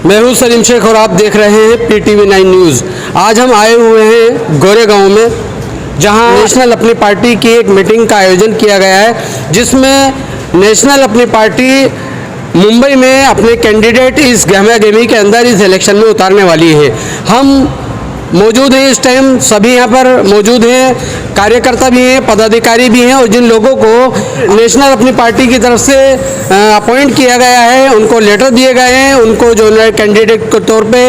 मैं हूं सलीम शेख और आप देख रहे हैं PTV 9 न्यूज़। आज हम आए हुए हैं गोरेगांव में, जहां नेशनल अपनी पार्टी की एक मीटिंग का आयोजन किया गया है, जिसमें नेशनल अपनी पार्टी मुंबई में अपने कैंडिडेट इस गहमा-गहमी के अंदर इस इलेक्शन में उतारने वाली है। हम मौजूद हैं, इस टाइम सभी यहाँ पर मौजूद हैं, कार्यकर्ता भी हैं, पदाधिकारी भी हैं, और जिन लोगों को नेशनल अपनी पार्टी की तरफ से अपॉइंट किया गया है, उनको लेटर दिए गए हैं, उनको जो नए कैंडिडेट के तौर पे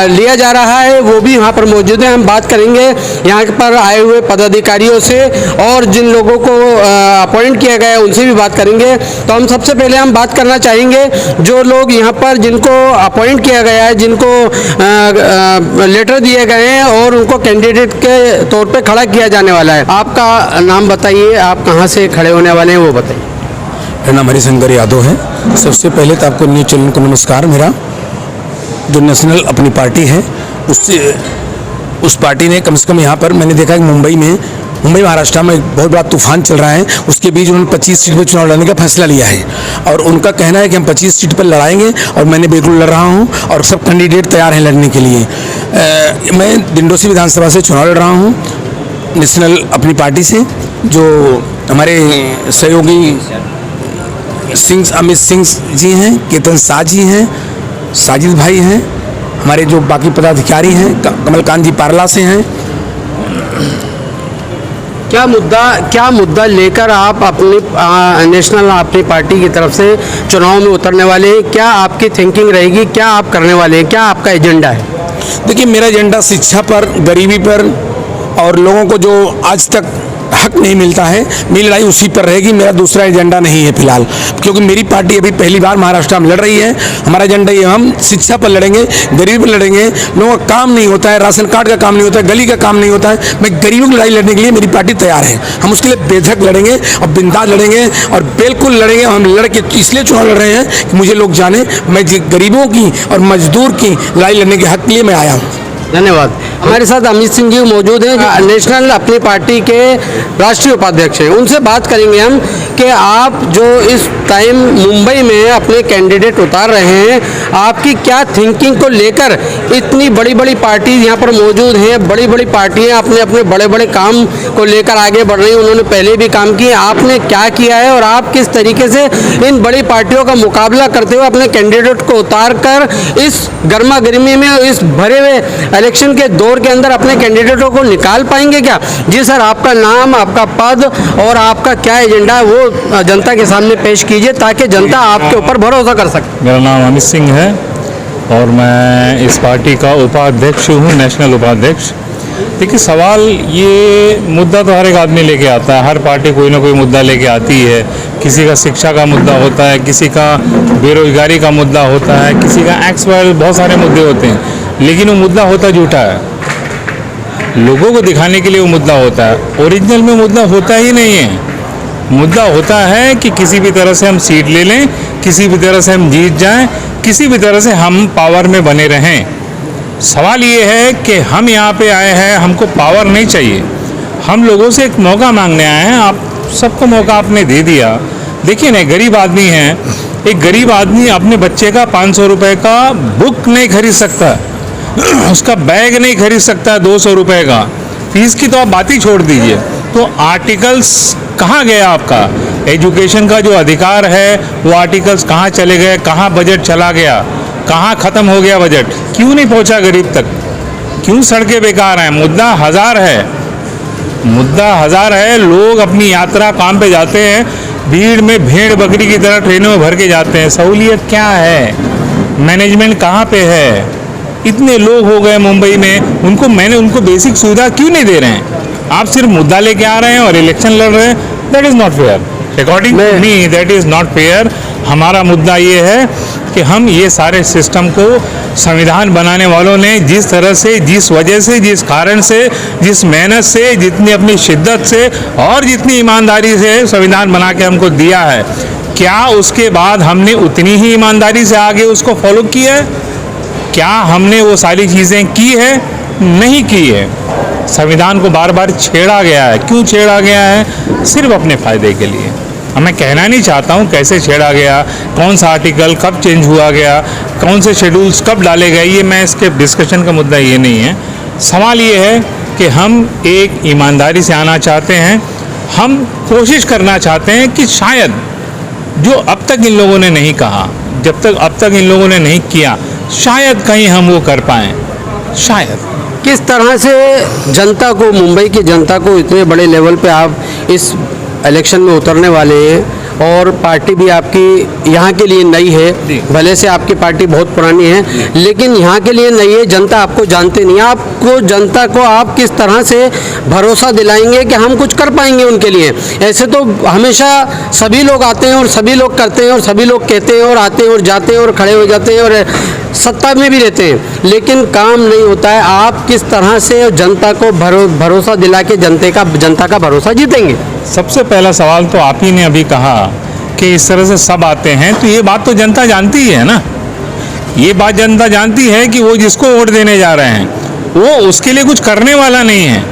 लिया जा रहा है, वो भी यहाँ पर मौजूद हैं। हम बात करेंगे यहाँ पर आए हुए पदाधिकारियों से, और जिन लोगों को अपॉइंट किया गया है उनसे भी बात करेंगे। तो हम सबसे पहले हम बात करना चाहेंगे जो लोग यहाँ पर जिनको अपॉइंट किया गया है, जिनको लेटर दिए गए हैं और उनको कैंडिडेट के तौर पे खड़ा किया जाने वाला है। आपका नाम बताइए, आप कहाँ से खड़े होने वाले हैं वो बताइए। मेरा नाम हरिशंकर यादव है। सबसे पहले तो आपको न्यूज़ चैनल को नमस्कार। मेरा जो नेशनल अपनी पार्टी है, उस पार्टी ने कम से कम यहाँ पर मैंने देखा कि मुंबई महाराष्ट्र में एक बहुत बड़ा तूफान चल रहा है, उसके बीच उन्होंने 25 सीट पर चुनाव लड़ने का फैसला लिया है, और उनका कहना है कि हम 25 सीट पर लड़ाएंगे, और मैंने बिल्कुल लड़ रहा हूँ, और सब कैंडिडेट तैयार हैं लड़ने के लिए। मैं दिंडोसी विधानसभा से चुनाव लड़ रहा हूँ नेशनल अपनी पार्टी से। जो हमारे सहयोगी अमित सिंह जी हैं, केतन शाह जी हैं, साजिद भाई हैं, हमारे जो बाकी पदाधिकारी हैं, कमलकांत जी पारला से हैं। क्या मुद्दा लेकर आप अपनी नेशनल अपनी पार्टी की तरफ से चुनाव में उतरने वाले हैं? क्या आपकी थिंकिंग रहेगी? क्या आप करने वाले हैं? क्या आपका एजेंडा है? देखिए, मेरा एजेंडा शिक्षा पर, गरीबी पर, और लोगों को जो आज तक हक नहीं मिलता है, मेरी लड़ाई उसी पर रहेगी। मेरा दूसरा एजेंडा नहीं है फिलहाल, क्योंकि मेरी पार्टी अभी पहली बार महाराष्ट्र में लड़ रही है। हमारा एजेंडा ये, हम शिक्षा पर लड़ेंगे, गरीबी पर लड़ेंगे। लोगों का काम नहीं होता है, राशन कार्ड का काम नहीं होता है, गली का काम नहीं होता है। मैं गरीबों की लड़ाई लड़ने के लिए मेरी पार्टी तैयार है। हम उसके लिए बेधक लड़ेंगे और बिंदास लड़ेंगे, और बिल्कुल लड़ेंगे। हम लड़के इसलिए चुनाव लड़ रहे हैं कि मुझे लोग जाने मैं गरीबों की और मजदूर की लड़ाई लड़ने के हक के लिए मैं आया हूँ। धन्यवाद। हमारे साथ अमित सिंह जी मौजूद हैं, जो नेशनल अपनी पार्टी के राष्ट्रीय उपाध्यक्ष हैं। उनसे बात करेंगे हम कि आप जो इस टाइम मुंबई में अपने कैंडिडेट उतार रहे हैं, आपकी क्या थिंकिंग को लेकर इतनी बड़ी बड़ी पार्टी यहाँ पर मौजूद हैं, बड़ी बड़ी पार्टियाँ अपने अपने बड़े बड़े काम को लेकर आगे बढ़ रही हैं। उन्होंने पहले भी काम किए, आपने क्या किया है, और आप किस तरीके से इन बड़ी पार्टियों का मुकाबला करते हुए अपने कैंडिडेट को उतार कर इस गर्मा गर्मी में, इस भरे हुए इलेक्शन के दौर के अंदर अपने कैंडिडेटों को निकाल पाएंगे क्या? जी सर, आपका नाम, आपका पद और आपका क्या एजेंडा है वो जनता के सामने पेश कीजिए, ताकि जनता आपके ऊपर भरोसा कर सके। मेरा नाम अमित सिंह है और मैं इस पार्टी का उपाध्यक्ष हूँ, नेशनल उपाध्यक्ष। देखिए, सवाल ये, मुद्दा तो हर एक आदमी लेके आता है, हर पार्टी कोई ना कोई मुद्दा लेके आती है। किसी का शिक्षा का मुद्दा होता है, किसी का बेरोजगारी का मुद्दा होता है, किसी का एक्स-वाई बहुत सारे मुद्दे होते हैं, लेकिन वो मुद्दा होता झूठा है। लोगों को दिखाने के लिए वो मुद्दा होता है, ओरिजिनल में मुद्दा होता ही नहीं है। मुद्दा होता है कि किसी भी तरह से हम सीट ले लें, किसी भी तरह से हम जीत जाएं, किसी भी तरह से हम पावर में बने रहें। सवाल ये है कि हम यहाँ पे आए हैं, हमको पावर नहीं चाहिए, हम लोगों से एक मौका मांगने आए हैं। आप सबको मौका आपने दे दिया। देखिए ना, गरीब आदमी है, एक गरीब आदमी अपने बच्चे का 500 रुपये का बुक नहीं खरीद सकता, उसका बैग नहीं खरीद सकता 200 रुपये का। फीस की तो आप बात ही छोड़ दीजिए। तो आर्टिकल्स कहाँ गया आपका? एजुकेशन का जो अधिकार है वो आर्टिकल्स कहाँ चले गए? कहाँ बजट चला गया? कहाँ ख़त्म हो गया बजट? क्यों नहीं पहुँचा गरीब तक? क्यों सड़कें बेकार हैं? मुद्दा हज़ार है। लोग अपनी यात्रा काम पे जाते हैं, भीड़ में भेड़ बकरी की तरह ट्रेनों में भर के जाते हैं। सहूलियत क्या है? मैनेजमेंट कहाँ पे है? इतने लोग हो गए मुंबई में, उनको बेसिक सुविधा क्यों नहीं दे रहे हैं? आप सिर्फ मुद्दा लेके आ रहे हैं और इलेक्शन लड़ रहे हैं। That is not fair, according to me that is not fair. हमारा मुद्दा ये है कि हम ये सारे सिस्टम को संविधान बनाने वालों ने जिस तरह से, जिस वजह से, जिस कारण से, जिस मेहनत से, जितनी अपनी शिद्दत से और जितनी ईमानदारी से संविधान बना के हमको दिया है, क्या उसके बाद हमने उतनी ही ईमानदारी से आगे उसको फॉलो किया है? क्या हमने वो सारी चीज़ें की है? नहीं की है। संविधान को बार बार छेड़ा गया है। क्यों छेड़ा गया है? सिर्फ अपने फ़ायदे के लिए। अब मैं कहना नहीं चाहता हूँ कैसे छेड़ा गया, कौन सा आर्टिकल कब चेंज हुआ गया, कौन से शेड्यूल्स कब डाले गए, ये मैं इसके डिस्कशन का मुद्दा ये नहीं है। सवाल ये है कि हम एक ईमानदारी से आना चाहते हैं, हम कोशिश करना चाहते हैं कि शायद जो अब तक इन लोगों ने नहीं कहा, अब तक इन लोगों ने नहीं किया, शायद कहीं हम वो कर पाएँ, शायद। किस तरह से जनता को, मुंबई की जनता को इतने बड़े लेवल पे आप इस इलेक्शन में उतरने वाले हैं और पार्टी भी आपकी यहाँ के लिए नई है, भले से आपकी पार्टी बहुत पुरानी है लेकिन यहाँ के लिए नई है, जनता आपको जानते नहीं, आपको जनता को आप किस तरह से भरोसा दिलाएंगे कि हम कुछ कर पाएंगे उनके लिए। ऐसे तो हमेशा सभी लोग आते हैं और सभी लोग करते हैं और सभी लोग कहते हैं और आते हैं और जाते हैं और खड़े हो जाते हैं और सत्ता में भी रहते हैं, लेकिन काम नहीं होता है। आप किस तरह से जनता को भरोसा दिला के जनता का भरोसा जीतेंगे? सबसे पहला सवाल तो आप ही ने अभी कहा कि इस तरह से सब आते हैं, तो ये बात तो जनता जानती ही है ना। ये बात जनता जानती है कि वो जिसको वोट देने जा रहे हैं वो उसके लिए कुछ करने वाला नहीं है।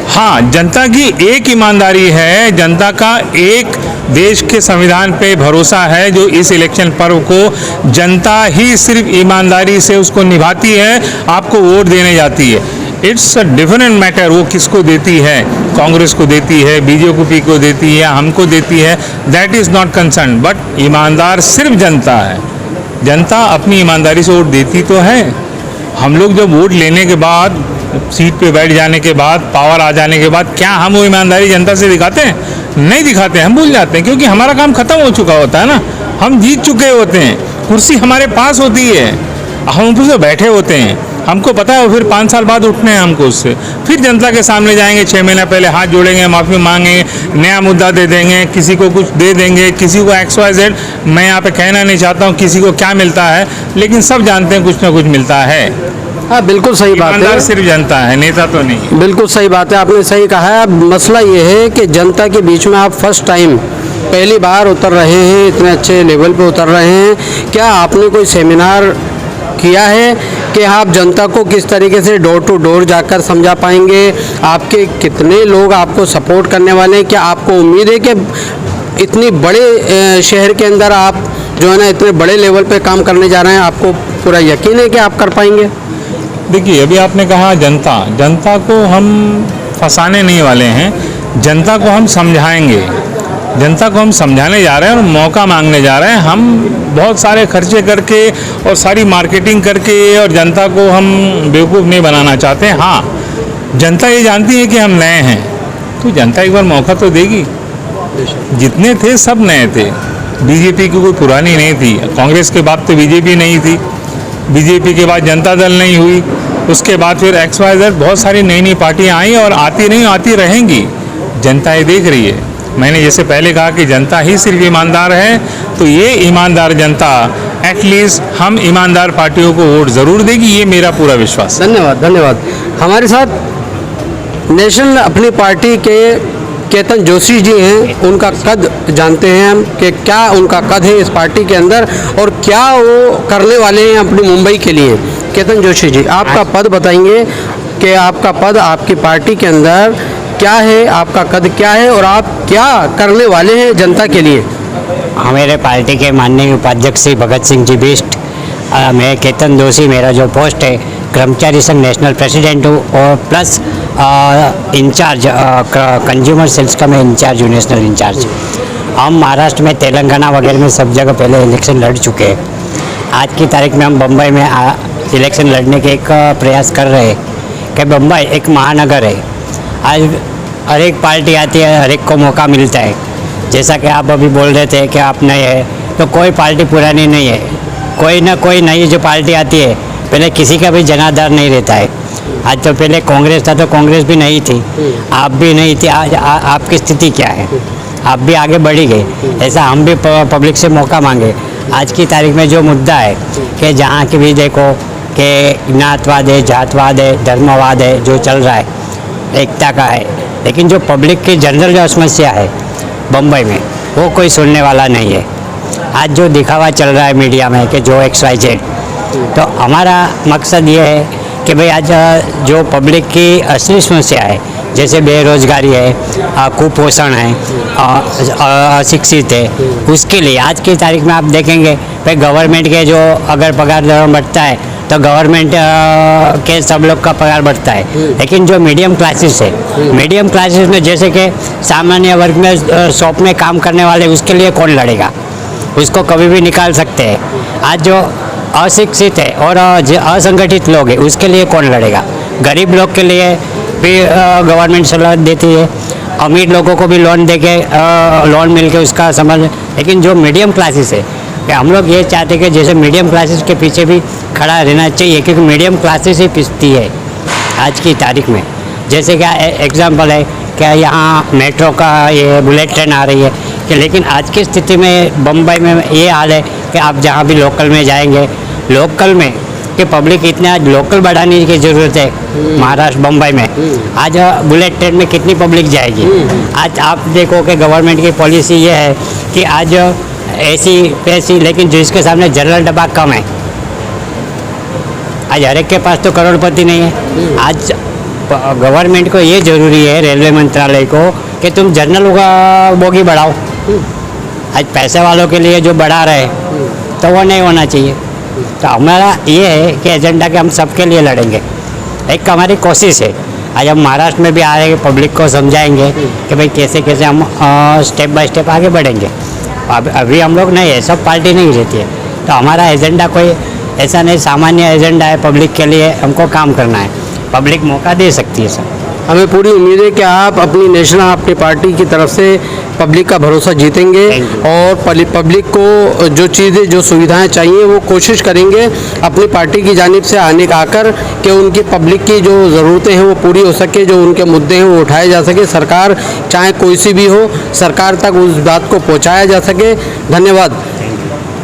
हाँ, जनता की एक ईमानदारी है, जनता का एक देश के संविधान पे भरोसा है जो इस इलेक्शन पर्व को जनता ही सिर्फ ईमानदारी से उसको निभाती है, आपको वोट देने जाती है। इट्स अ डिफरेंट मैटर वो किसको देती है, कांग्रेस को देती है, बीजेपी को देती है, हमको देती है, that is not concern. But ईमानदार सिर्फ जनता है। जनता अपनी ईमानदारी से वोट देती तो है। हम लोग जब वोट लेने के बाद, सीट पे बैठ जाने के बाद, पावर आ जाने के बाद, क्या हम वो ईमानदारी जनता से दिखाते हैं? नहीं दिखाते, हम भूल जाते हैं, क्योंकि हमारा काम खत्म हो चुका होता है ना। हम जीत चुके होते हैं, कुर्सी हमारे पास होती है, हम उस पर बैठे होते हैं, हमको पता है फिर 5 साल बाद उठने हैं हमको उससे। फिर जनता के सामने जाएंगे, 6 महीना पहले हाथ जोड़ेंगे, माफ़ी मांगेंगे, नया मुद्दा दे देंगे, किसी को कुछ दे देंगे, किसी को XYZ। मैं यहाँ पे कहना नहीं चाहता हूँ किसी को क्या मिलता है, लेकिन सब जानते हैं कुछ ना कुछ मिलता है। हाँ, बिल्कुल सही बात है। सिर्फ जनता है, नेता तो नहीं। बिल्कुल सही बात है, आपने सही कहा है। अब मसला ये है कि जनता के बीच में आप फर्स्ट टाइम, पहली बार उतर रहे हैं, इतने अच्छे लेवल पे उतर रहे हैं। क्या आपने कोई सेमिनार किया है कि आप जनता को किस तरीके से डोर टू डोर जाकर समझा पाएंगे? आपके कितने लोग आपको सपोर्ट करने वाले हैं? क्या आपको उम्मीद है कि इतनी बड़े शहर के अंदर आप जो है ना इतने बड़े लेवल पे काम करने जा रहे हैं, आपको पूरा यकीन है कि आप कर पाएंगे? देखिए, अभी आपने कहा जनता को हम फंसाने नहीं वाले हैं, जनता को हम समझाएंगे। जनता को हम समझाने जा रहे हैं और मौका मांगने जा रहे हैं। हम बहुत सारे खर्चे करके और सारी मार्केटिंग करके और जनता को हम बेवकूफ़ नहीं बनाना चाहते। हाँ, जनता ये जानती है कि हम नए हैं, तो जनता एक बार मौका तो देगी। जितने थे सब नए थे, बीजेपी की कोई पुरानी नहीं थी। कांग्रेस के बाद तो बीजेपी नहीं थी, बीजेपी के बाद जनता दल नहीं हुई, उसके बाद फिर XYZ बहुत सारी नई नई पार्टियाँ आई और आती नहीं, आती रहेंगी। जनता ये देख रही है। मैंने जैसे पहले कहा कि जनता ही सिर्फ ईमानदार है, तो ये ईमानदार जनता एटलीस्ट हम ईमानदार पार्टियों को वोट ज़रूर देगी, ये मेरा पूरा विश्वास है। धन्यवाद, धन्यवाद। हमारे साथ नेशनल अपनी पार्टी के केतन जोशी जी हैं, उनका कद जानते हैं हम कि क्या उनका कद है इस पार्टी के अंदर और क्या वो करने वाले हैं अपनी मुंबई के लिए। केतन जोशी जी, आपका पद बताएंगे कि आपका पद आपकी पार्टी के अंदर क्या है, आपका कद क्या है और आप क्या करने वाले हैं जनता के लिए? हमारे पार्टी के माननीय उपाध्यक्ष श्री भगत सिंह जी बिष्ट, मैं केतन जोशी, मेरा जो पोस्ट है कर्मचारी संघ नेशनल प्रेसिडेंट हूँ और प्लस इंचार्ज कंज्यूमर सेल्स का मैं इंचार्ज हूँ, नेशनल इंचार्ज। हम महाराष्ट्र में, तेलंगाना वगैरह में सब जगह पहले इलेक्शन लड़ चुके हैं। आज की तारीख में हम बम्बई में इलेक्शन लड़ने के एक प्रयास कर रहे हैं कि बम्बई एक महानगर है। आज हर एक पार्टी आती है, हर एक को मौका मिलता है। जैसा कि आप अभी बोल रहे थे कि आप नए हैं, तो कोई पार्टी पुरानी नहीं है, कोई ना कोई नई जो पार्टी आती है, पहले किसी का भी जनाधार नहीं रहता है। आज तो पहले कांग्रेस था तो कांग्रेस भी नहीं थी, आप भी नहीं थी। आज आपकी स्थिति क्या है? आप भी आगे बढ़ी गए। ऐसा हम भी पब्लिक से मौका मांगे। आज की तारीख में जो मुद्दा है कि जहाँ की भी देखो कि ज्ञातवाद है, जातवाद है, धर्मवाद है, जो चल रहा है, एकता का है, लेकिन जो पब्लिक की जनरल जो समस्या है बम्बई में, वो कोई सुनने वाला नहीं है। आज जो दिखावा चल रहा है मीडिया में कि जो XYZ, तो हमारा मकसद ये है कि भाई आज जो पब्लिक की असली समस्या है जैसे बेरोजगारी है, कुपोषण है, अशिक्षित है, उसके लिए आज की तारीख में आप देखेंगे भाई गवर्नमेंट के जो अगर पगार बढ़ता है तो गवर्नमेंट के सब लोग का पगार बढ़ता है, लेकिन जो मीडियम क्लासेस है, मीडियम क्लासेस में जैसे कि सामान्य वर्ग में शॉप में काम करने वाले, उसके लिए कौन लड़ेगा? उसको कभी भी निकाल सकते हैं। आज जो अशिक्षित है और जो असंगठित लोग हैं उसके लिए कौन लड़ेगा? गरीब लोग के लिए भी गवर्नमेंट सलाह देती है, अमीर लोगों को भी लोन दे के लोन मिल के उसका समझ, लेकिन जो मीडियम क्लासेस है कि हम लोग ये चाहते हैं कि जैसे मीडियम क्लासेस के पीछे भी खड़ा रहना चाहिए, क्योंकि मीडियम क्लासेस ही पिसती है आज की तारीख में। जैसे क्या एग्जांपल है क्या, यहाँ मेट्रो का ये बुलेट ट्रेन आ रही है कि, लेकिन आज की स्थिति में बम्बई में ये हाल है कि आप जहाँ भी लोकल में जाएंगे, लोकल में कि पब्लिक इतना लोकल बढ़ाने की ज़रूरत है। महाराष्ट्र बम्बई में आज बुलेट ट्रेन में कितनी पब्लिक जाएगी? आज आप देखो कि गवर्नमेंट की पॉलिसी ये है कि आज ऐसी पैसी, लेकिन जिसके सामने जनरल डब्बा कम है। आज हर एक के पास तो करोड़पति नहीं है। आज गवर्नमेंट को ये ज़रूरी है, रेलवे मंत्रालय को, कि तुम जनरल बोगी बढ़ाओ। आज पैसे वालों के लिए जो बढ़ा रहे तो वो नहीं होना चाहिए। तो हमारा ये है कि एजेंडा कि हम सबके लिए लड़ेंगे, एक हमारी कोशिश है। आज हम महाराष्ट्र में भी आ रहे हैं, पब्लिक को समझाएंगे कि भाई कैसे कैसे हम स्टेप बाय स्टेप आगे बढ़ेंगे। अभी हम लोग नहीं है, सब पार्टी नहीं रहती है, तो हमारा एजेंडा कोई ऐसा नहीं सामान्य एजेंडा है, पब्लिक के लिए हमको काम करना है, पब्लिक मौका दे सकती है सर। हमें पूरी उम्मीद है कि आप अपनी नेशनल अपनी पार्टी की तरफ से पब्लिक का भरोसा जीतेंगे और पब्लिक को जो चीज़ें जो सुविधाएं चाहिए वो कोशिश करेंगे अपनी पार्टी की जानिब से आने का आकर कि उनकी पब्लिक की जो ज़रूरतें हैं वो पूरी हो सके, जो उनके मुद्दे हैं वो उठाए जा सके, सरकार चाहे कोई सी भी हो सरकार तक उस बात को पहुँचाया जा सके। धन्यवाद।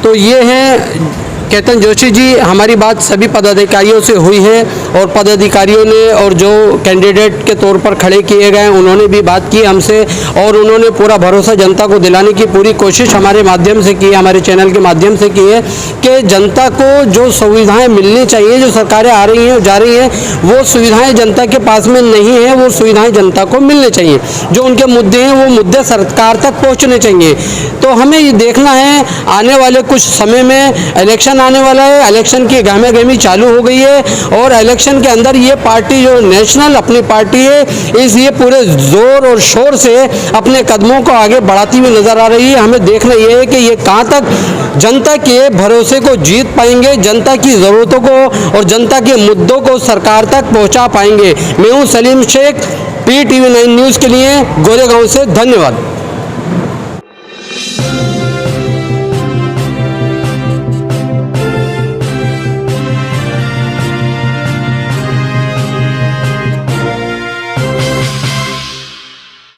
तो ये है केतन जोशी जी। हमारी बात सभी पदाधिकारियों से हुई है और पदाधिकारियों ने और जो कैंडिडेट के तौर पर खड़े किए गए उन्होंने भी बात की हमसे और उन्होंने पूरा भरोसा जनता को दिलाने की पूरी कोशिश हमारे माध्यम से की है, हमारे चैनल के माध्यम से की है कि जनता को जो सुविधाएं मिलनी चाहिए, जो सरकारें आ रही हैं जा रही हैं, वो सुविधाएँ जनता के पास में नहीं है, वो सुविधाएँ जनता को मिलनी चाहिए। जो उनके मुद्दे हैं वो मुद्दे सरकार तक पहुँचने चाहिए। तो हमें ये देखना है आने वाले कुछ समय में इलेक्शन आने वाला है, इलेक्शन की गहमा-गहमी चालू हो गई है और इलेक्शन के अंदर ये पार्टी जो नेशनल अपनी पार्टी है ये पूरे जोर और शोर से अपने कदमों को आगे बढ़ाती हुई नजर आ रही है। हमें देखना ये है कि ये कहाँ तक जनता के भरोसे को जीत पाएंगे, जनता की ज़रूरतों को और जनता के मुद्दों को सरकार तक पहुँचा पाएंगे। मैं हूँ सलीम शेख, PTV 9 न्यूज़ के लिए गोरेगांव से। धन्यवाद।